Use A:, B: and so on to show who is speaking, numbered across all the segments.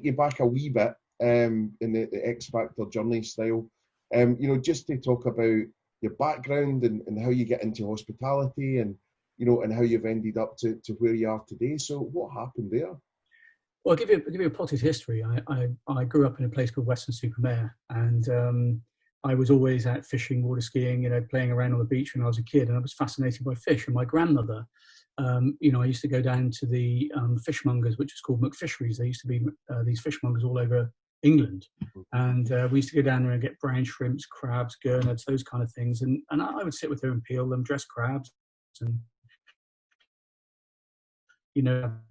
A: you back a wee bit in the X Factor journey style, just to talk about your background and how you get into hospitality and, and how you've ended up to where you are today. So what happened there?
B: Well, I'll give you a potted history. I grew up in a place called Weston-super-Mare, and I was always out fishing, water skiing, playing around on the beach when I was a kid, and I was fascinated by fish. And my grandmother, I used to go down to the fishmongers, which is called McFisheries. There used to be these fishmongers all over England, and we used to go down there and get brown shrimps, crabs, gurnards, those kind of things. And I would sit with her and peel them, dress crabs, and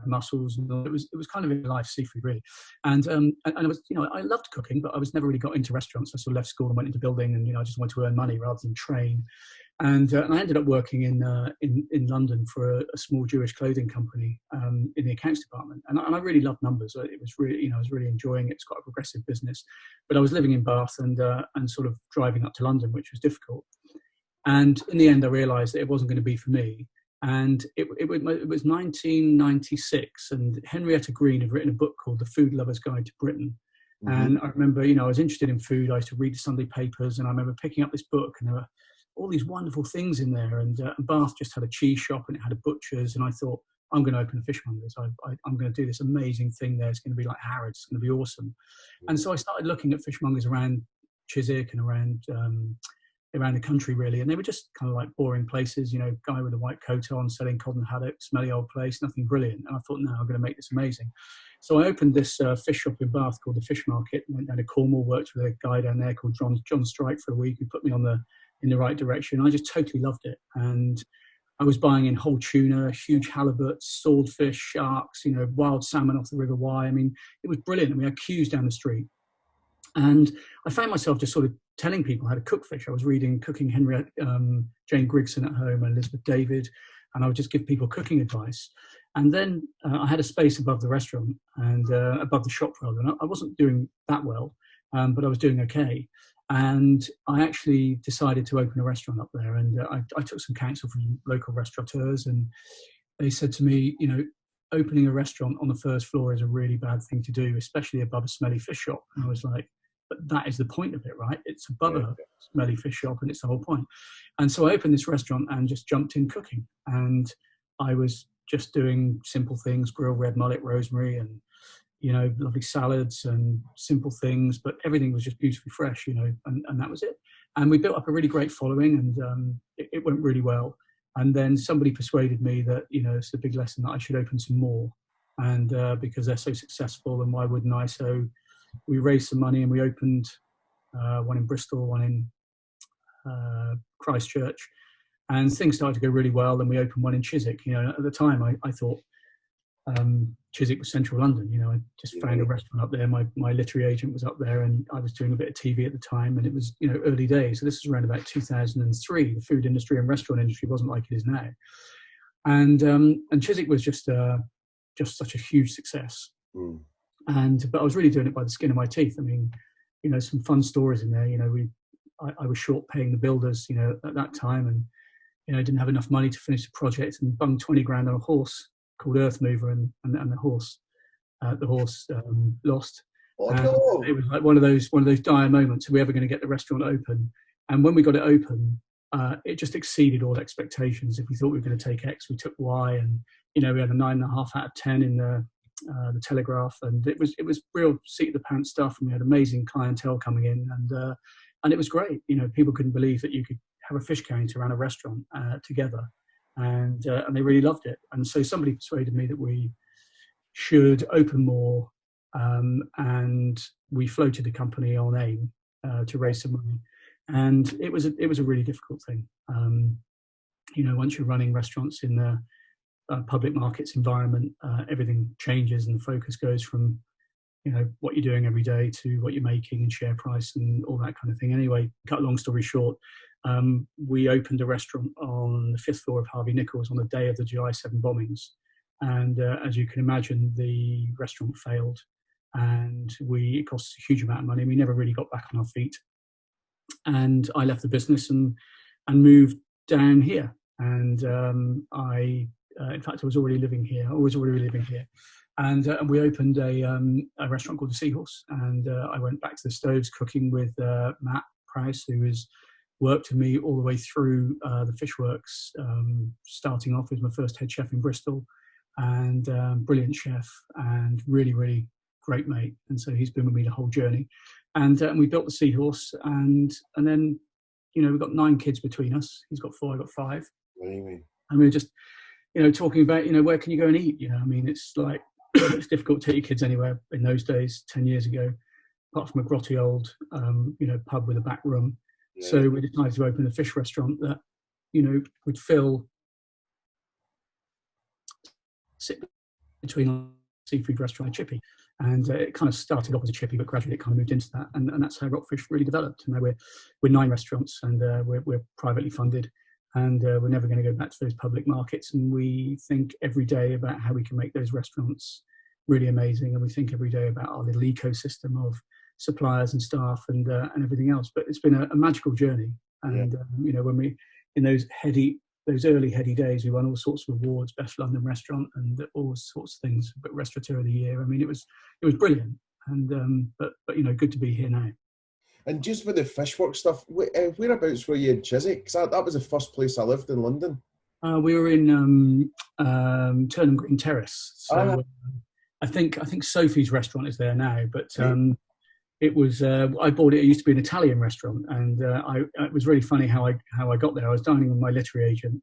B: mussels, and it was kind of a life seafood really. And I was, I loved cooking, but I was never really got into restaurants. I sort of left school and went into building, and I just wanted to earn money rather than train. And I ended up working in London for a small Jewish clothing company in the accounts department, and I really loved numbers. It was really, I was really enjoying it. It's quite a progressive business, but I was living in Bath and sort of driving up to London, which was difficult. And in the end, I realised that it wasn't going to be for me. And it was 1996, and Henrietta Green had written a book called The Food Lover's Guide to Britain. Mm-hmm. And I remember, I was interested in food. I used to read the Sunday papers, and I remember picking up this book, and there were all these wonderful things in there. And Bath just had a cheese shop, and it had a butcher's, and I thought, I'm going to open a fishmonger's. I'm going to do this amazing thing there. It's going to be like Harrods. It's going to be awesome. Mm-hmm. And so I started looking at fishmongers around Chiswick and around the country really, and they were just kind of like boring places, guy with a white coat on selling cod and haddock, smelly old place, nothing brilliant. And I thought, no, I'm going to make this amazing. So I opened this fish shop in Bath called the Fish Market, went down to Cornwall, worked with a guy down there called John Strike for a week, who put me in the right direction. I just totally loved it, and I was buying in whole tuna, huge halibut, swordfish, sharks, wild salmon off the River Wye. I mean, it was brilliant, and we had queues down the street. And I found myself just sort of telling people how to cook fish. I was reading Cooking Jane Grigson at home and Elizabeth David, and I would just give people cooking advice. And then I had a space above the restaurant and above the shop rather. And I wasn't doing that well, but I was doing okay. And I actually decided to open a restaurant up there. And I took some counsel from local restaurateurs, and they said to me, opening a restaurant on the first floor is a really bad thing to do, especially above a smelly fish shop. And I was like, but that is the point of it, right? It's above a smelly fish shop, and it's the whole point. And so I opened this restaurant and just jumped in cooking. And I was just doing simple things, grilled red mullet, rosemary, and, lovely salads and simple things, but everything was just beautifully fresh, and that was it. And we built up a really great following, and it went really well. And then somebody persuaded me that, it's a big lesson that I should open some more. And because they're so successful, and why wouldn't I? So we raised some money, and we opened one in Bristol, one in Christchurch, and things started to go really well. Then we opened one in Chiswick. At the time I thought Chiswick was central London. I just found a restaurant up there. My literary agent was up there, and I was doing a bit of TV at the time, and it was early days. So this was around about 2003. The food industry and restaurant industry wasn't like it is now, and Chiswick was just such a huge success. But I was really doing it by the skin of my teeth. I mean, some fun stories in there. I was short paying the builders, at that time, and I didn't have enough money to finish the project, and bunged 20 grand on a horse called Earth Mover, and the horse lost.
A: Oh, no.
B: It was like one of those dire moments. Are we ever going to get the restaurant open? And when we got it open, it just exceeded all expectations. If we thought we were going to take X, we took Y, and we had a 9.5 out of 10 in the Telegraph, and it was real seat of the pants stuff, and we had amazing clientele coming in, and it was great. People couldn't believe that you could have a fish counter and a restaurant together, and they really loved it. And so somebody persuaded me that we should open more, and we floated the company on AIM to raise some money, and it was a really difficult thing. Once you're running restaurants in the public markets environment, everything changes, and the focus goes from what you're doing every day to what you're making and share price and all that kind of thing. Anyway, cut a long story short, we opened a restaurant on the 5th floor of Harvey Nichols on the day of the July 7 bombings, and as you can imagine, the restaurant failed, and it cost us a huge amount of money. We never really got back on our feet, and I left the business and moved down here, and in fact, I was already living here. And we opened a restaurant called the Seahorse, and I went back to the stoves cooking with Matt Price, who has worked with me all the way through the Fishworks, starting off as my first head chef in Bristol, and brilliant chef and really, really great mate. And so he's been with me the whole journey. And we built the Seahorse, and then, you know, we've got 9 kids between us. He's got 4, I've got 5.
A: Really?
B: And we were just, you know, talking about, you know, where can you go and eat? You know, I mean, it's like, it's difficult to take your kids anywhere in those days, 10 years ago, apart from a grotty old, you know, pub with a back room. Yeah. So we decided to open a fish restaurant that, you know, would sit between a seafood restaurant and Chippy. And it kind of started off as a Chippy, but gradually it kind of moved into that. And that's how Rockfish really developed. And now we're 9 restaurants, and we're privately funded. And we're never going to go back to those public markets. And we think every day about how we can make those restaurants really amazing. And we think every day about our little ecosystem of suppliers and staff and everything else. But it's been a magical journey. And, you know, when we, in those early heady days, we won all sorts of awards, Best London Restaurant and all sorts of things, but Restaurateur of the Year. I mean, it was brilliant. And, but you know, good to be here now.
A: And just with the Fishworks stuff, whereabouts were you in Chiswick? Because that was the first place I lived in London.
B: We were in Turnham Green Terrace. So I think Sophie's restaurant is there now, but it was I bought it. It used to be an Italian restaurant, and it was really funny how I got there. I was dining with my literary agent,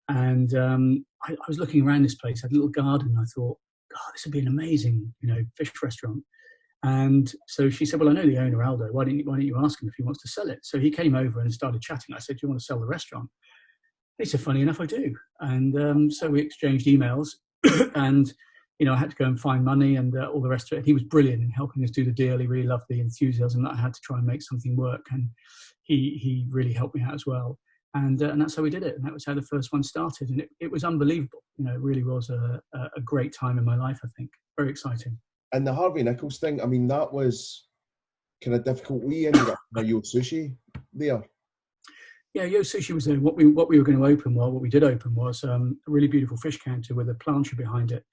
B: and I was looking around this place. I had a little garden. And I thought, God, this would be an amazing, you know, fish restaurant. And so she said, well, I know the owner, Aldo. Why don't you ask him if he wants to sell it? So he came over and started chatting. I said, do you want to sell the restaurant? He said, funny enough, I do. And so we exchanged emails, and, you know, I had to go and find money and all the rest of it. He was brilliant in helping us do the deal. He really loved the enthusiasm that I had to try and make something work. And he really helped me out as well. And that's how we did it. And that was how the first one started. And it was unbelievable. You know, it really was a great time in my life, I think. Very exciting.
A: And the Harvey Nichols thing, I mean, that was kind of difficult. We ended up by Yo Sushi there.
B: Yeah, Yo Sushi was there. What we were going to open, well, what we did open was a really beautiful fish counter with a plancha behind it.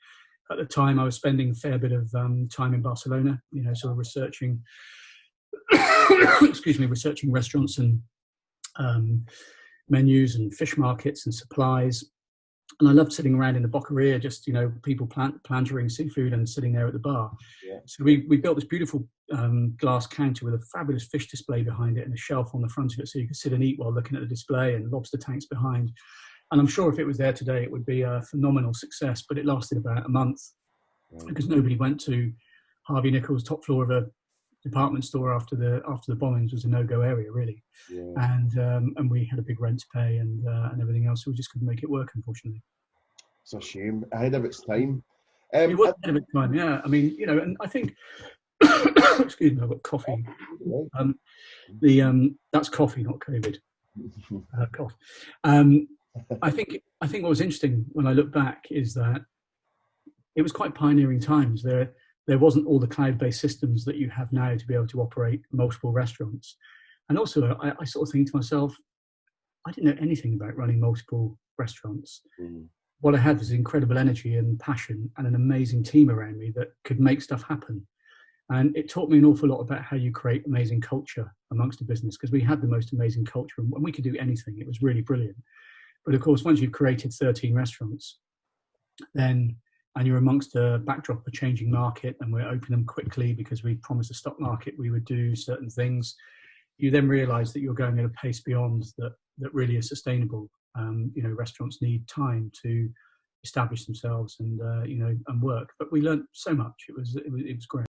B: At the time, I was spending a fair bit of time in Barcelona, you know, sort of researching, researching restaurants and menus and fish markets and supplies. And I loved sitting around in the Boqueria, just, you know, people plantering seafood and sitting there at the bar. Yeah. So we built this beautiful glass counter with a fabulous fish display behind it and a shelf on the front of it so you could sit and eat while looking at the display, and lobster tanks behind. And I'm sure if it was there today, it would be a phenomenal success, but it lasted about a month because nobody went to Harvey Nichols' top floor of a department store after the bombings. Was a no-go area, really. Yeah. And we had a big rent to pay and everything else, so we just couldn't make it work, unfortunately.
A: It's a shame. Ahead of its time.
B: It was ahead of its time, yeah. I mean, you know, and I think excuse me, I've got coffee. That's coffee, not COVID. Cough. I think what was interesting when I look back is that it was quite pioneering times. There wasn't all the cloud-based systems that you have now to be able to operate multiple restaurants. And also, I sort of think to myself, I didn't know anything about running multiple restaurants. What I had was incredible energy and passion and an amazing team around me that could make stuff happen. And it taught me an awful lot about how you create amazing culture amongst a business, because we had the most amazing culture and we could do anything. It was really brilliant. But of course, once you've created 13 restaurants, and you're amongst a backdrop of a changing market, and we're opening them quickly because we promised the stock market we would do certain things, you then realise that you're going at a pace beyond that really is sustainable. You know, restaurants need time to establish themselves and you know, and work. But we learned so much. It was great.